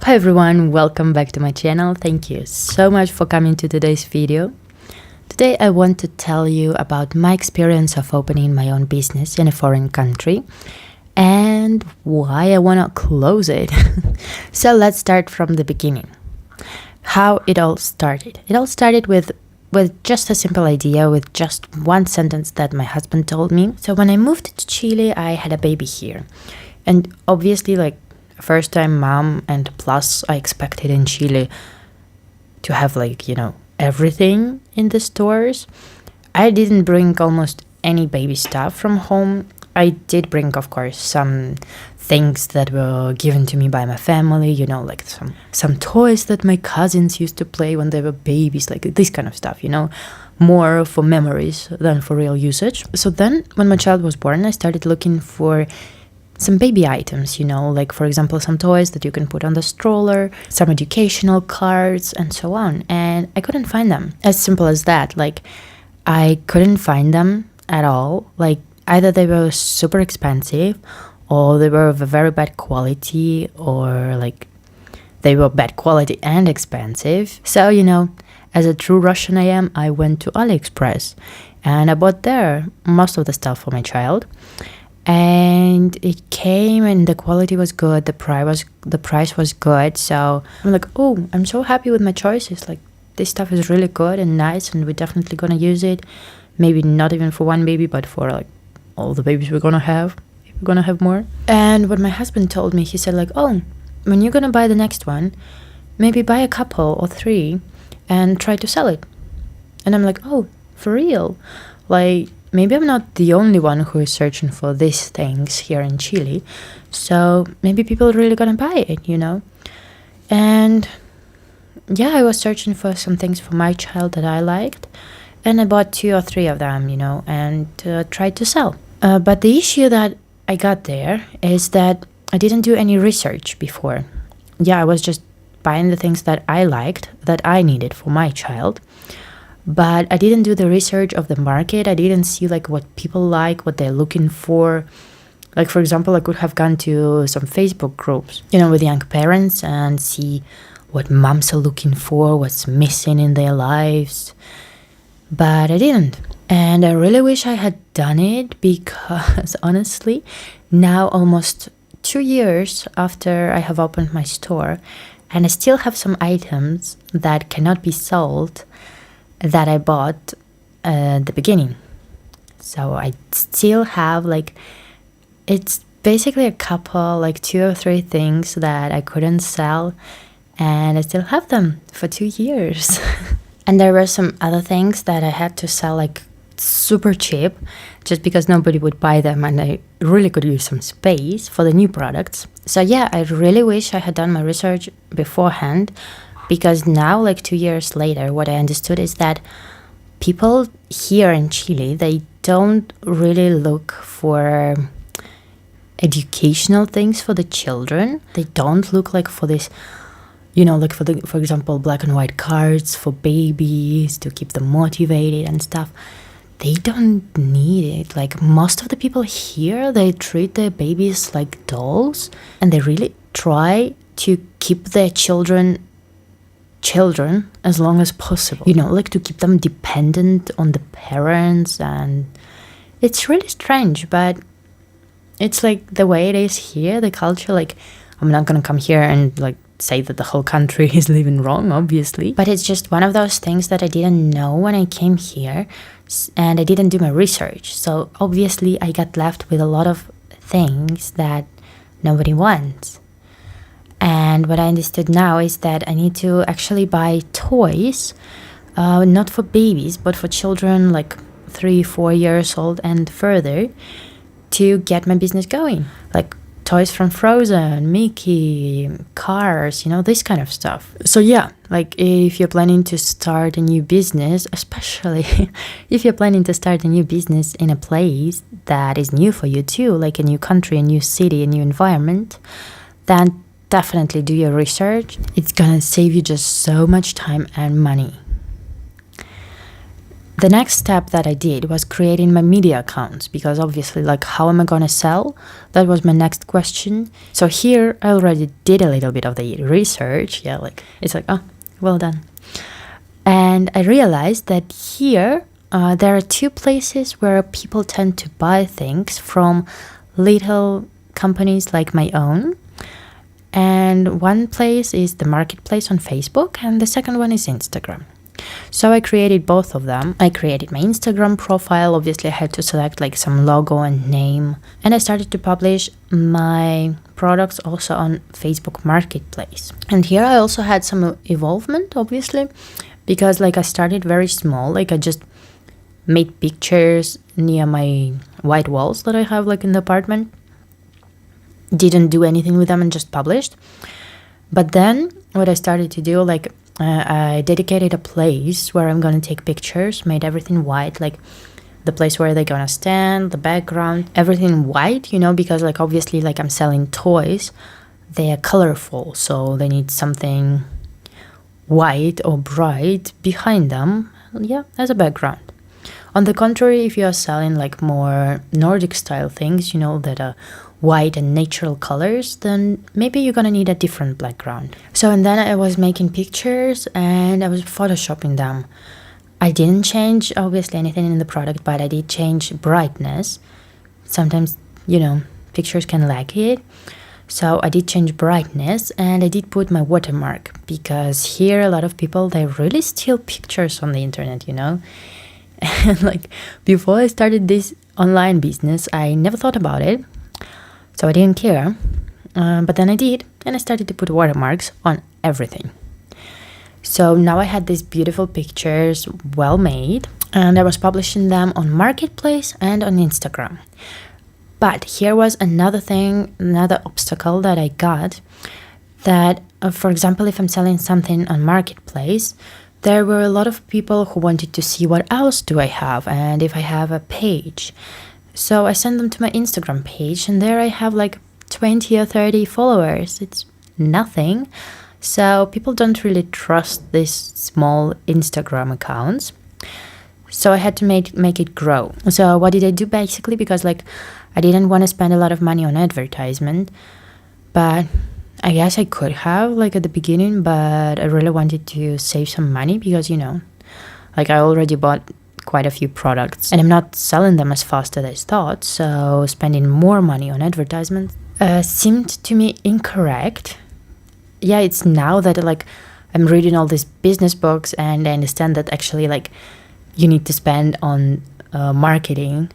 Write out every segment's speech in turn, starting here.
Hi everyone, welcome back to my channel. Thank you so much for coming to today's video. Today I want to tell you about my experience of opening my own business in a foreign country and why I want to close it. So let's start from the beginning. How it all started. It all started with just a simple idea, with just one sentence that my husband told me. So when I moved to Chile, I had a baby here. And obviously, first time mom, and plus I expected in Chile to have everything in the stores. I didn't bring almost any baby stuff from home. I did bring, of course, some things that were given to me by my family, like some toys that my cousins used to play when they were babies, like this kind of stuff, more for memories than for real usage. So then when my child was born, I started looking for some baby items, like for example, some toys that you can put on the stroller, some educational cards, and so on. And I couldn't find them. As simple as that. I couldn't find them at all. Either they were super expensive, or they were of a very bad quality, or they were bad quality and expensive. So, as a true Russian I am, I went to AliExpress and I bought there most of the stuff for my child. And it came and the quality was good, the price was good. So I'm like, oh, I'm so happy with my choices. This stuff is really good and nice, and we're definitely gonna use it. Maybe not even for one baby, but for all the babies we're gonna have, if we're gonna have more. And what my husband told me, he said oh, when you're gonna buy the next one, maybe buy a couple or 3 and try to sell it. And I'm like, oh, for real? Maybe I'm not the only one who is searching for these things here in Chile. So maybe people are really gonna buy it, And yeah, I was searching for some things for my child that I liked. And I bought 2 or 3 of them, and tried to sell. But the issue that I got there is that I didn't do any research before. Yeah, I was just buying the things that I liked, that I needed for my child. But I didn't do the research of the market. I didn't see what people like, what they're looking for. For example, I could have gone to some Facebook groups, with young parents, and see what moms are looking for, what's missing in their lives. But I didn't. And I really wish I had done it, because honestly, now almost 2 years after I have opened my store, and I still have some items that cannot be sold that I bought at the beginning. So I still have it's basically a couple, 2 or 3 things that I couldn't sell, and I still have them for 2 years. And there were some other things that I had to sell super cheap, just because nobody would buy them, and I really could use some space for the new products. So yeah, I really wish I had done my research beforehand, because now 2 years later, what I understood is that people here in Chile, they don't really look for educational things for the children. They don't look for this, for example, black and white cards for babies to keep them motivated and stuff. They don't need it. Most of the people here, they treat their babies like dolls, and they really try to keep their children as long as possible, to keep them dependent on the parents. And it's really strange, but it's the way it is here, the culture. I'm not gonna come here and say that the whole country is living wrong, obviously, but it's just one of those things that I didn't know when I came here, and I didn't do my research. So obviously I got left with a lot of things that nobody wants. And what I understood now is that I need to actually buy toys, not for babies, but for children 3-4 years old and further, to get my business going. Toys from Frozen, Mickey, cars, this kind of stuff. So yeah, if you're planning to start a new business, especially if you're planning to start a new business in a place that is new for you too, a new country, a new city, a new environment, then definitely do your research. It's gonna save you just so much time and money. The next step that I did was creating my media accounts, because obviously, like, how am I gonna sell? That was my next question. So here I already did a little bit of the research. Yeah, like, it's like, oh, well done. And I realized that here there are two places where people tend to buy things from, little companies like my own. And one place is the marketplace on Facebook, and the second one is Instagram. So I created both of them. I created my Instagram profile. Obviously, I had to select like some logo and name. And I started to publish my products also on Facebook Marketplace. And here I also had some involvement, obviously, because like I started very small. Like I just made pictures near my white walls that I have like in the apartment. Didn't do anything with them and just published. But then what I started to do, like, I dedicated a place where I'm gonna take pictures, made everything white, like the place where they're gonna stand, the background, everything white, because like obviously like I'm selling toys, they are colorful, so they need something white or bright behind them, as a background. On the contrary, if you are selling like more Nordic style things, that are white and natural colors, then maybe you're gonna need a different background. So, and then I was making pictures and I was photoshopping them. I didn't change obviously anything in the product, but I did change brightness. Sometimes, pictures can lack it. So I did change brightness and I did put my watermark, because here a lot of people, they really steal pictures on the internet, And like before I started this online business, I never thought about it. So I didn't care. But then I did, and I started to put watermarks on everything. So now I had these beautiful pictures, well made, and I was publishing them on Marketplace and on Instagram. But here was another thing, another obstacle that I got, that, for example, if I'm selling something on Marketplace, there were a lot of people who wanted to see what else do I have and if I have a page. So I sent them to my Instagram page, and there I have like 20 or 30 followers. It's nothing. So people don't really trust these small Instagram accounts. So I had to make it grow. So what did I do basically? Because like I didn't want to spend a lot of money on advertisement, but I guess I could have like at the beginning, but I really wanted to save some money because, like I already bought quite a few products and I'm not selling them as fast as I thought. So spending more money on advertisement seemed to me incorrect. Yeah, it's now that like I'm reading all these business books and I understand that actually like you need to spend on marketing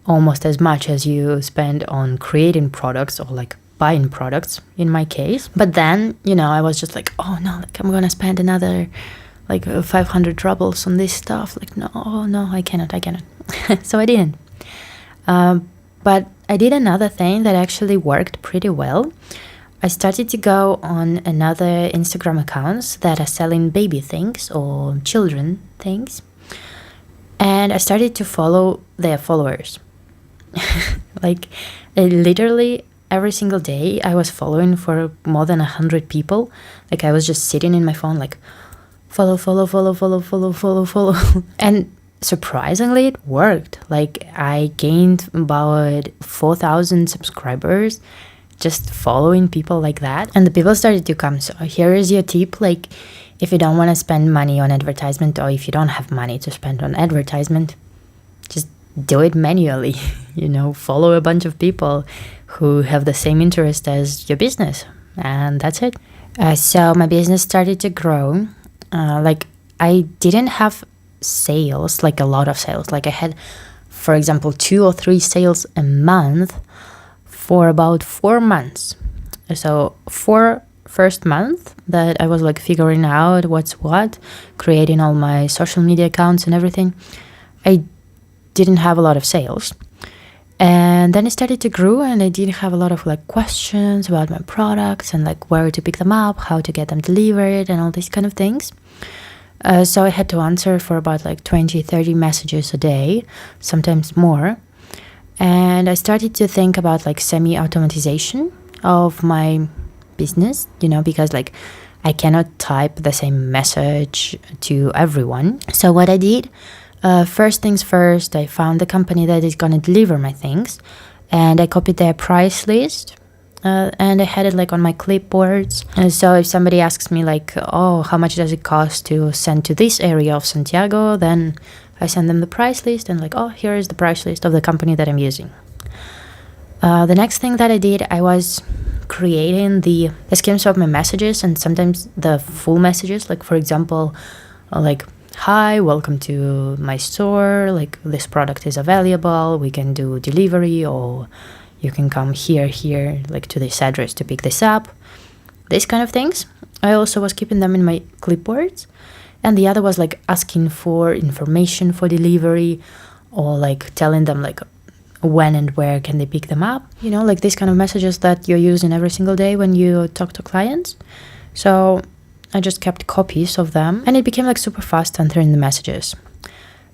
almost as much as you spend on creating products or like buying products in my case. But then, I was just like, oh no, like I'm gonna spend another like 500 rubles on this stuff. Like, no, I cannot. So I didn't. But I did another thing that actually worked pretty well. I started to go on another Instagram accounts that are selling baby things or children things. And I started to follow their followers. Like literally every single day I was following for more than 100 people. Like I was just sitting in my phone like follow. And surprisingly it worked. Like I gained about 4,000 subscribers just following people like that, and the people started to come. So here is your tip, like if you don't want to spend money on advertisement, or if you don't have money to spend on advertisement, just do it manually. Follow a bunch of people who have the same interest as your business, and that's it. So my business started to grow. Like I didn't have sales, like a lot of sales. Like I had, for example, 2 or 3 sales a month for about 4 months. So for first month that I was like figuring out what's what, creating all my social media accounts and everything, I didn't have a lot of sales. And then it started to grow, and I did have a lot of like questions about my products and like where to pick them up, how to get them delivered, and all these kind of things. So I had to answer for about like 20-30 messages a day, sometimes more. And I started to think about like semi-automatization of my business, because like I cannot type the same message to everyone. So what I did, First things first, I found the company that is going to deliver my things, and I copied their price list. And I had it like on my clipboards. And so if somebody asks me like, oh, how much does it cost to send to this area of Santiago, then I send them the price list and like, oh, here is the price list of the company that I'm using. The next thing that I did, I was creating the schemes of my messages, and sometimes the full messages, like for example, like, hi, welcome to my store, like this product is available, we can do delivery, or you can come here, like to this address to pick this up. These kind of things. I also was keeping them in my clipboards. And the other was like asking for information for delivery, or like telling them like when and where can they pick them up. You know, like these kind of messages that you're using every single day when you talk to clients. So I just kept copies of them, and it became like super fast answering the messages.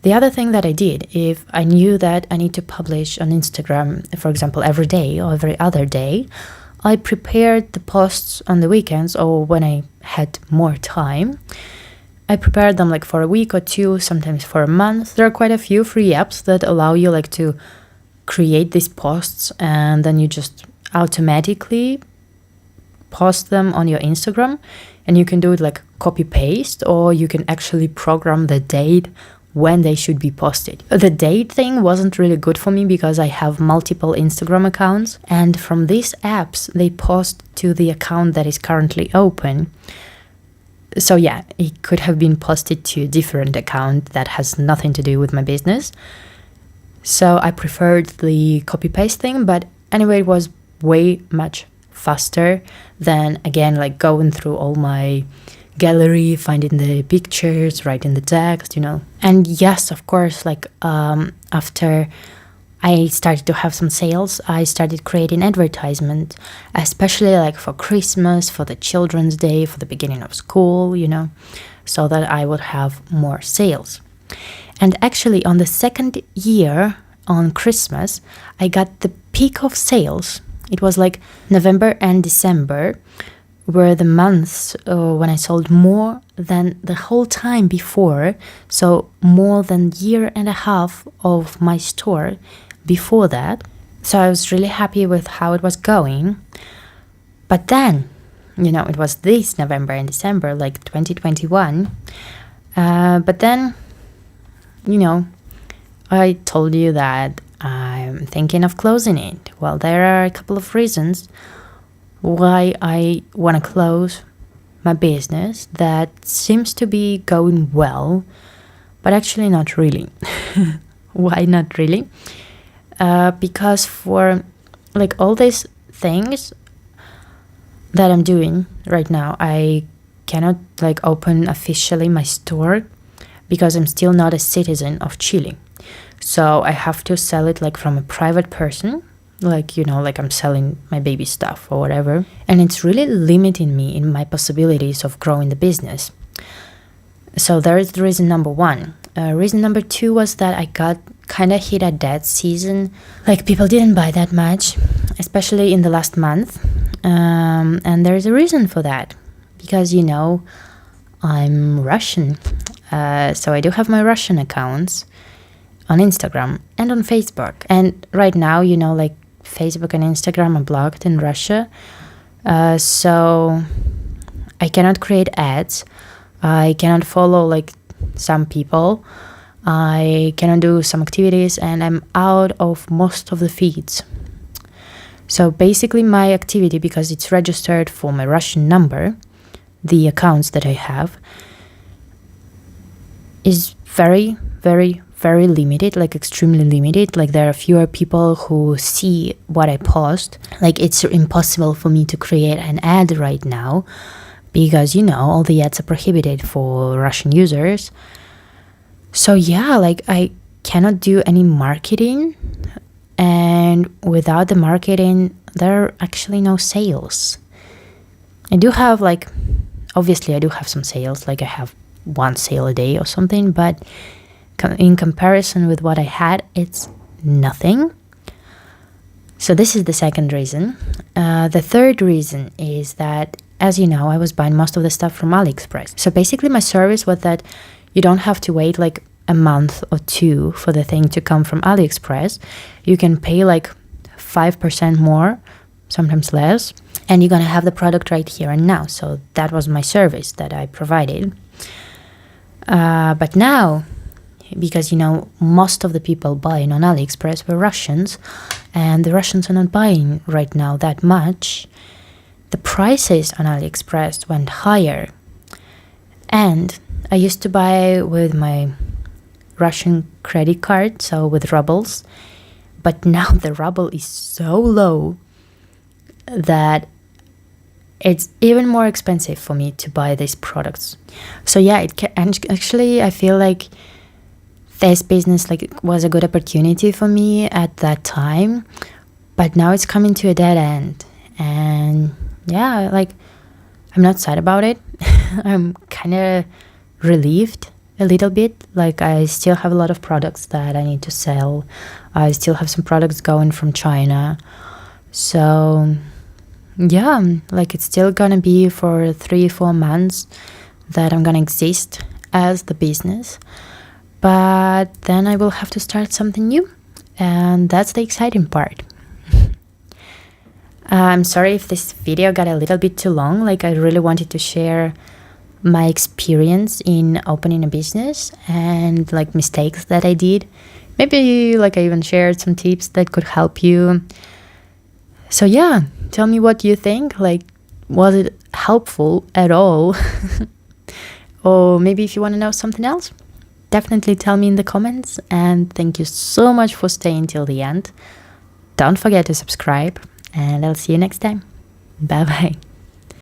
The other thing that I did, if I knew that I need to publish on Instagram, for example, every day or every other day, I prepared the posts on the weekends or when I had more time. I prepared them like for a week or two, sometimes for a month. There are quite a few free apps that allow you like to create these posts, and then you just automatically post them on your Instagram, and you can do it like copy paste, or you can actually program the date when they should be posted. The date thing wasn't really good for me because I have multiple Instagram accounts, and from these apps they post to the account that is currently open. So yeah, it could have been posted to a different account that has nothing to do with my business. So I preferred the copy paste thing, but anyway, it was way much faster than again like going through all my gallery, finding the pictures, writing the text, you know. And yes, of course, like after I started to have some sales, I started creating advertisement, especially like for Christmas, for the Children's Day, for the beginning of school, you know, so that I would have more sales. And actually on the second year on Christmas, I got the peak of sales. It was like November and December were the months when I sold more than the whole time before, so more than year and a half of my store before that. So I was really happy with how it was going. But then, you know, it was this November and December, like 2021. But then, you know, I told you that I'm thinking of closing it. Well, there are a couple of reasons why I want to close my business that seems to be going well, but actually not really. Why not really? Because for like all these things that I'm doing right now, I cannot like open officially my store because I'm still not a citizen of Chile. So I have to sell it like from a private person, like, you know, like I'm selling my baby stuff or whatever. And it's really limiting me in my possibilities of growing the business. So there is reason number one. Reason number two was that I got kind of hit a dead season. Like people didn't buy that much, especially in the last month. And there's a reason for that. Because, you know, I'm Russian. So I do have my Russian accounts on Instagram and on Facebook. And right now, you know, like Facebook and Instagram are blocked in Russia. So I cannot create ads. I cannot follow like some people. I cannot do some activities, and I'm out of most of the feeds. So basically my activity, because it's registered for my Russian number, the accounts that I have, is very, very, very limited, like extremely limited. Like there are fewer people who see what I post. Like it's impossible for me to create an ad right now because, you know, all the ads are prohibited for Russian users. So yeah, like I cannot do any marketing, and without the marketing, there are actually no sales. I do have like, obviously I do have some sales, like I have one sale a day or something, but in comparison with what I had, it's nothing. So this is the second reason. The third reason is that, as you know, I was buying most of the stuff from AliExpress. So basically my service was that you don't have to wait like a month or two for the thing to come from AliExpress, you can pay like 5% more, sometimes less, and you're gonna have the product right here and now. So that was my service that I provided. But now, because most of the people buying on AliExpress were Russians, and the Russians are not buying right now that much, the prices on AliExpress went higher. And I used to buy with my Russian credit card, so with rubles, but now the ruble is so low that it's even more expensive for me to buy these products. So yeah, and actually I feel like this business was a good opportunity for me at that time, but now it's coming to a dead end. And yeah, I'm not sad about it. I'm kind of relieved a little bit. I still have a lot of products that I need to sell. I still have some products going from China. So yeah, it's still gonna be for 3-4 months that I'm gonna exist as the business. But then I will have to start something new, and that's the exciting part. I'm sorry if this video got a little bit too long. I really wanted to share my experience in opening a business and mistakes that I did. Maybe I even shared some tips that could help you. So yeah, tell me what you think. Was it helpful at all? Or maybe if you want to know something else, definitely tell me in the comments. And thank you so much for staying till the end. Don't forget to subscribe, and I'll see you next time. Bye bye.